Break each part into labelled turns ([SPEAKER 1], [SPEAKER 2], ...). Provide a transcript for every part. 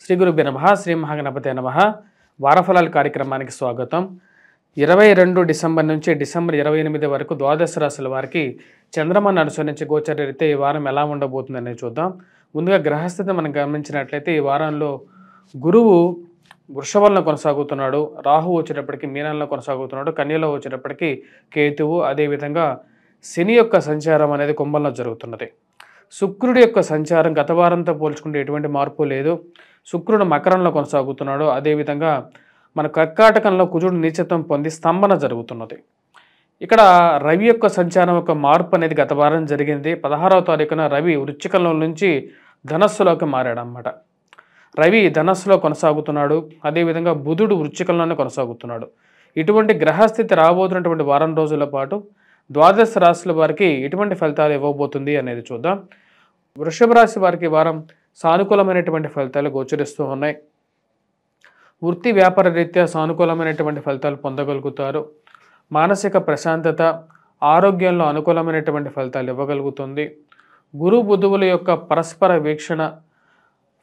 [SPEAKER 1] శ్రీ గురుభ్యో నమః. శ్రీ మహాగణపతే నమః. వారఫలాల కార్యక్రమానికి స్వాగతం. 22 డిసెంబర్ నుంచి డిసెంబర్ 28 వరకు ద్వాదశ రాశుల వారికి చంద్రమాన అనుసరించి గోచరితే ఈ వారం ఎలా ఉండబోతుందనేది చూద్దాం. ముందుగా గ్రహస్థితి మనం గమనించినట్లయితే ఈ వారంలో గురువు వృషభంలో కొనసాగుతున్నాడు, రాహు వచ్చేటప్పటికి మీనంలో కొనసాగుతున్నాడు, కన్యలో వచ్చేటప్పటికి కేతువు, అదేవిధంగా శని యొక్క సంచారం అనేది కుంభంలో జరుగుతున్నది. శుక్రుడి యొక్క సంచారం గత వారంతో పోల్చుకుంటే ఎటువంటి మార్పు లేదు. శుక్రుడు మకరంలో కొనసాగుతున్నాడు, అదేవిధంగా మన కర్కాటకంలో కుజుడు నీచత్వం పొంది స్తంభన జరుగుతున్నది. ఇక్కడ రవి యొక్క సంచారం యొక్క మార్పు అనేది గత వారం జరిగింది. 16వ తారీఖున రవి వృశ్చికంలో నుంచి ధనస్సులోకి మారాడన్నమాట. రవి ధనస్సులో కొనసాగుతున్నాడు, అదేవిధంగా బుధుడు వృశ్చికంలోనే కొనసాగుతున్నాడు. ఇటువంటి గ్రహస్థితి రాబోతున్నటువంటి వారం రోజుల పాటు ద్వాదశ రాశుల వారికి ఎటువంటి ఫలితాలు ఇవ్వబోతుంది అనేది చూద్దాం. వృషభ రాశి వారికి వారం సానుకూలమైనటువంటి ఫలితాలు గోచరిస్తూ ఉన్నాయి. వృత్తి వ్యాపార రీత్యా సానుకూలమైనటువంటి ఫలితాలు పొందగలుగుతారు. మానసిక ప్రశాంతత, ఆరోగ్యంలో అనుకూలమైనటువంటి ఫలితాలు ఇవ్వగలుగుతుంది. గురు బుధువుల యొక్క పరస్పర వీక్షణ,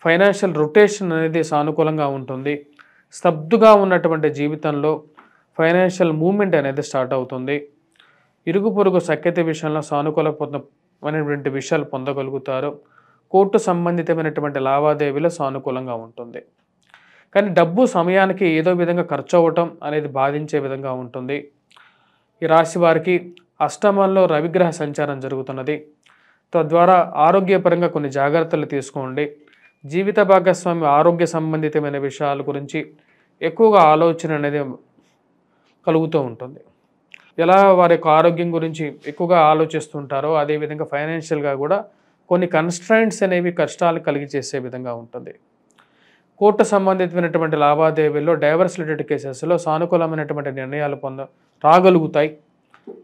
[SPEAKER 1] ఫైనాన్షియల్ రొటేషన్ అనేది సానుకూలంగా ఉంటుంది. స్తబ్దుగా ఉన్నటువంటి జీవితంలో ఫైనాన్షియల్ మూవ్మెంట్ అనేది స్టార్ట్ అవుతుంది. ఇరుగు పొరుగు సఖ్యత విషయంలో సానుకూలమైనటువంటి విషయాలు పొందగలుగుతారు. కోర్టు సంబంధితమైనటువంటి లావాదేవీలో సానుకూలంగా ఉంటుంది. కానీ డబ్బు సమయానికి ఏదో విధంగా ఖర్చు అవ్వటం అనేది బాధించే విధంగా ఉంటుంది. ఈ రాశి వారికి అష్టమంలో రవిగ్రహ సంచారం జరుగుతున్నది. తద్వారా ఆరోగ్యపరంగా కొన్ని జాగ్రత్తలు తీసుకోండి. జీవిత భాగస్వామి ఆరోగ్య సంబంధితమైన విషయాల గురించి ఎక్కువగా ఆలోచన అనేది కలుగుతూ ఉంటుంది. ఎలా వారి యొక్క ఆరోగ్యం గురించి ఎక్కువగా ఆలోచిస్తుంటారో అదేవిధంగా ఫైనాన్షియల్గా కూడా కొన్ని కన్స్ట్రైంట్స్ అనేవి కష్టాలు కలిగి చేసే విధంగా ఉంటుంది. కోర్టు సంబంధితమైనటువంటి లావాదేవీల్లో డైవర్స్ రిలేటెడ్ కేసెస్లో సానుకూలమైనటువంటి నిర్ణయాలు రాగలుగుతాయి.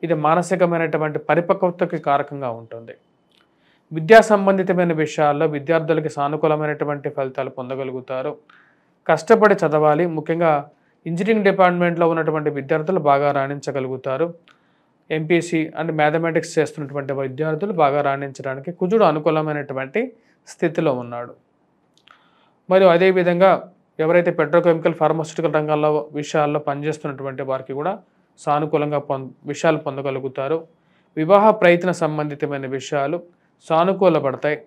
[SPEAKER 1] ఇది మానసికమైనటువంటి పరిపక్వతకి కారకంగా ఉంటుంది. విద్యా సంబంధితమైన విషయాల్లో విద్యార్థులకి సానుకూలమైనటువంటి ఫలితాలు పొందగలుగుతారు. కష్టపడి చదవాలి. ముఖ్యంగా ఇంజనీరింగ్ డిపార్ట్మెంట్లో ఉన్నటువంటి విద్యార్థులు బాగా రాణించగలుగుతారు. ఎంపీసీ అండ్ మ్యాథమెటిక్స్ చేస్తున్నటువంటి విద్యార్థులు బాగా రాణించడానికి కుజుడు అనుకూలమైనటువంటి స్థితిలో ఉన్నాడు. మరియు అదేవిధంగా ఎవరైతే పెట్రోకెమికల్ ఫార్మాస్యూటికల్ రంగాల్లో విషయాల్లో పనిచేస్తున్నటువంటి వారికి కూడా సానుకూలంగా విషయాలు పొందగలుగుతారు. వివాహ ప్రయత్న సంబంధితమైన విషయాలు సానుకూలపడతాయి.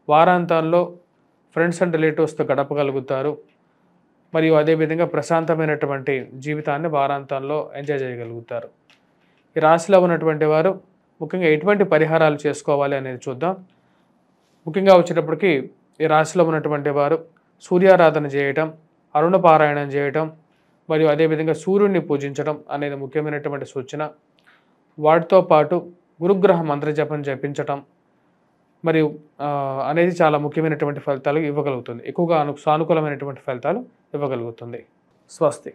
[SPEAKER 1] వారాంతాల్లో ఫ్రెండ్స్ అండ్ రిలేటివ్స్తో గడపగలుగుతారు. మరియు అదేవిధంగా ప్రశాంతమైనటువంటి జీవితాన్ని వారాంతంలో ఎంజాయ్ చేయగలుగుతారు. ఈ రాశిలో ఉన్నటువంటి వారు ముఖ్యంగా ఎటువంటి పరిహారాలు చేసుకోవాలి అనేది చూద్దాం. ముఖ్యంగా వచ్చేటప్పటికి ఈ రాశిలో ఉన్నటువంటి వారు సూర్యారాధన చేయటం, అరుణ పారాయణం చేయటం, మరియు అదేవిధంగా సూర్యుడిని పూజించడం అనేది ముఖ్యమైనటువంటి సూచన. వాటితో పాటు గురుగ్రహ మంత్రజపం జపించటం మరియు అనేది చాలా ముఖ్యమైనటువంటి ఫలితాలు ఇవ్వగలుగుతుంది. ఎక్కువగా సానుకూలమైనటువంటి ఫలితాలు ఇవ్వగలుగుతుంది. స్వస్తి.